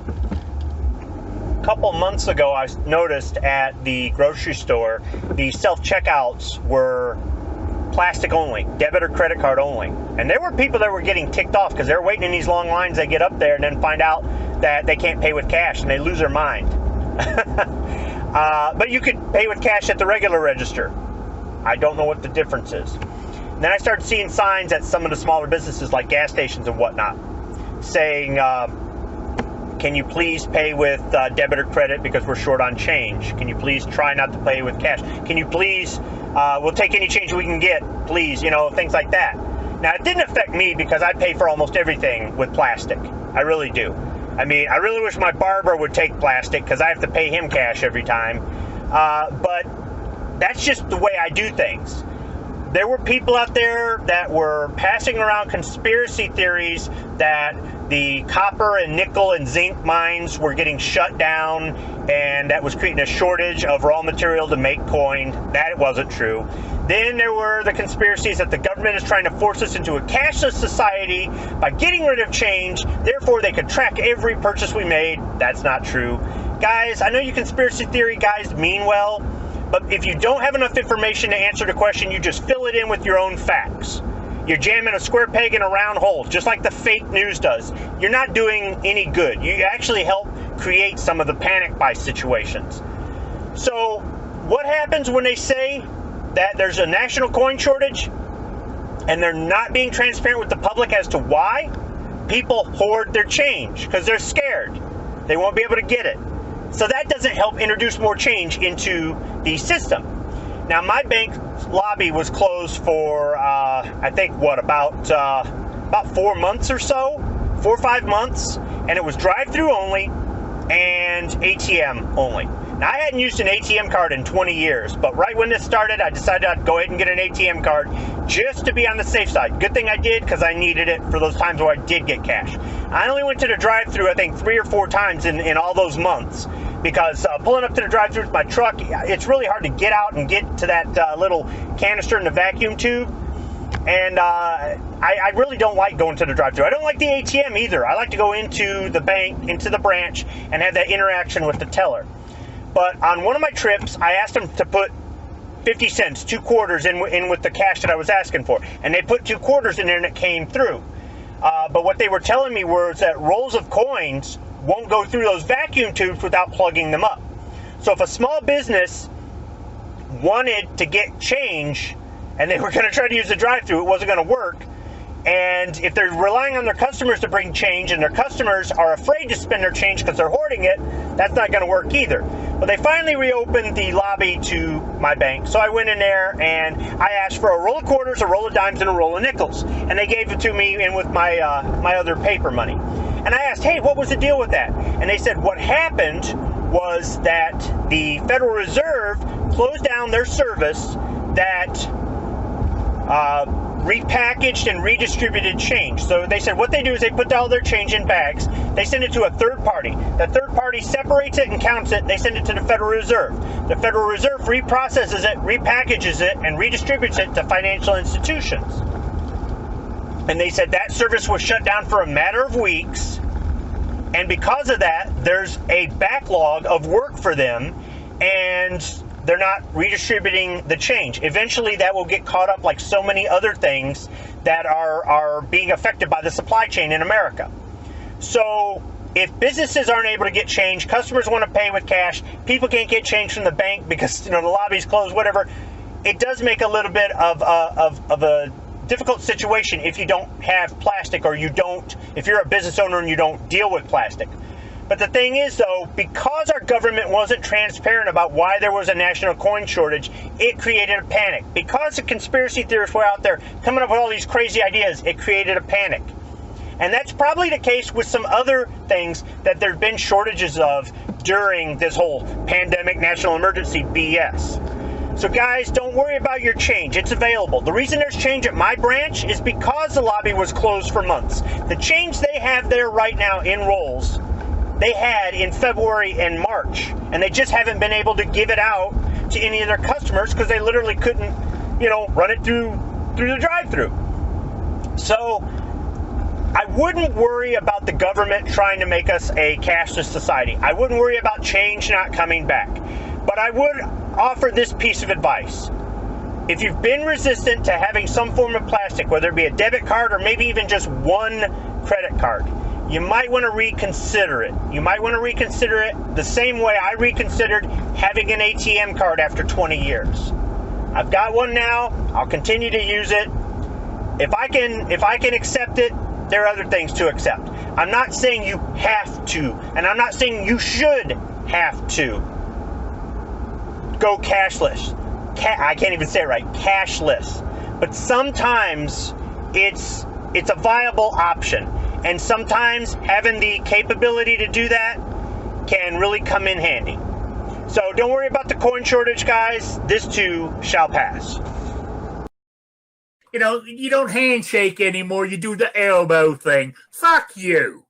A couple months ago, I noticed at the grocery store, the self-checkouts were plastic only, debit or credit card only. And there were people that were getting ticked off because they're waiting in these long lines. They get up there and then find out that they can't pay with cash and they lose their mind. But you could pay with cash at the regular register. I don't know what the difference is. And then I started seeing signs at some of the smaller businesses like gas stations and whatnot saying, can you please pay with debit or credit because we're short on change? Can you please try not to pay with cash? Can you please, we'll take any change we can get, please, things like that. Now, it didn't affect me because I pay for almost everything with plastic. I really do. I mean, I really wish my barber would take plastic because I have to pay him cash every time. But that's just the way I do things. There were people out there that were passing around conspiracy theories that the copper and nickel and zinc mines were getting shut down and that was creating a shortage of raw material to make coin. That wasn't true. Then there were the conspiracies that the government is trying to force us into a cashless society by getting rid of change. Therefore, they could track every purchase we made. That's not true. Guys, I know you conspiracy theory guys mean well, but if you don't have enough information to answer the question, you just fill it in with your own facts. You're jamming a square peg in a round hole, just like the fake news does. You're not doing any good. You actually help create some of the panic buy situations. So what happens when they say that there's a national coin shortage and they're not being transparent with the public as to why? People hoard their change because they're scared. They won't be able to get it. So that doesn't help introduce more change into the system. Now, my bank's lobby was closed for, I think, about 4 months or so, 4 or 5 months, and it was drive-through only and ATM only. Now, I hadn't used an ATM card in 20 years, but right when this started, I decided I'd go ahead and get an ATM card just to be on the safe side. Good thing I did because I needed it for those times where I did get cash. I only went to the drive-through, I think, 3 or 4 times in all those months because pulling up to the drive-through with my truck, it's really hard to get out and get to that little canister in the vacuum tube. And I really don't like going to the drive-thru. I don't like the ATM either. I like to go into the bank, into the branch, and have that interaction with the teller. But on one of my trips, I asked them to put 50 cents, 2 quarters in with the cash that I was asking for. And they put 2 quarters in there and it came through. But what they were telling me was that rolls of coins won't go through those vacuum tubes without plugging them up. So if a small business wanted to get change and they were going to try to use the drive-thru, it wasn't going to work. And if they're relying on their customers to bring change and their customers are afraid to spend their change because they're hoarding it, that's not going to work either. But they finally reopened the lobby to my bank. So I went in there and I asked for a roll of quarters, a roll of dimes, and a roll of nickels. And they gave it to me in with my other paper money. And I asked, hey, what was the deal with that? And they said what happened was that the Federal Reserve closed down their service that repackaged and redistributed change. So they said what they do is they put all their change in bags. They send it to a third party. That third party separates it and counts it. They send it to the Federal Reserve. The Federal Reserve reprocesses it, repackages it, and redistributes it to financial institutions. And they said that service was shut down for a matter of weeks. And because of that, there's a backlog of work for them. And they're not redistributing the change. Eventually, that will get caught up like so many other things that are being affected by the supply chain in America. So if businesses aren't able to get change, customers want to pay with cash, people can't get change from the bank because the lobby's closed, whatever, it does make a little bit of a difficult situation if you don't have plastic or if you're a business owner and you don't deal with plastic. But the thing is, though, because our government wasn't transparent about why there was a national coin shortage, it created a panic. Because the conspiracy theorists were out there coming up with all these crazy ideas, it created a panic. And that's probably the case with some other things that there have been shortages of during this whole pandemic, national emergency BS. So guys, don't worry about your change. It's available. The reason there's change at my branch is because the lobby was closed for months. The change they have there right now in rolls, they had in February and March, and they just haven't been able to give it out to any of their customers because they literally couldn't, run it through the drive-thru. So I wouldn't worry about the government trying to make us a cashless society. I wouldn't worry about change not coming back. But I would offer this piece of advice. If you've been resistant to having some form of plastic, whether it be a debit card or maybe even just one credit card, you might want to reconsider it. You might want to reconsider it the same way I reconsidered having an ATM card after 20 years. I've got one now. I'll continue to use it. If I can accept it, there are other things to accept. I'm not saying you have to, and I'm not saying you should have to go cashless. I can't even say it right, cashless. But sometimes it's a viable option. And sometimes having the capability to do that can really come in handy. So don't worry about the coin shortage, guys. This too shall pass. You know, you don't handshake anymore. You do the elbow thing. Fuck you.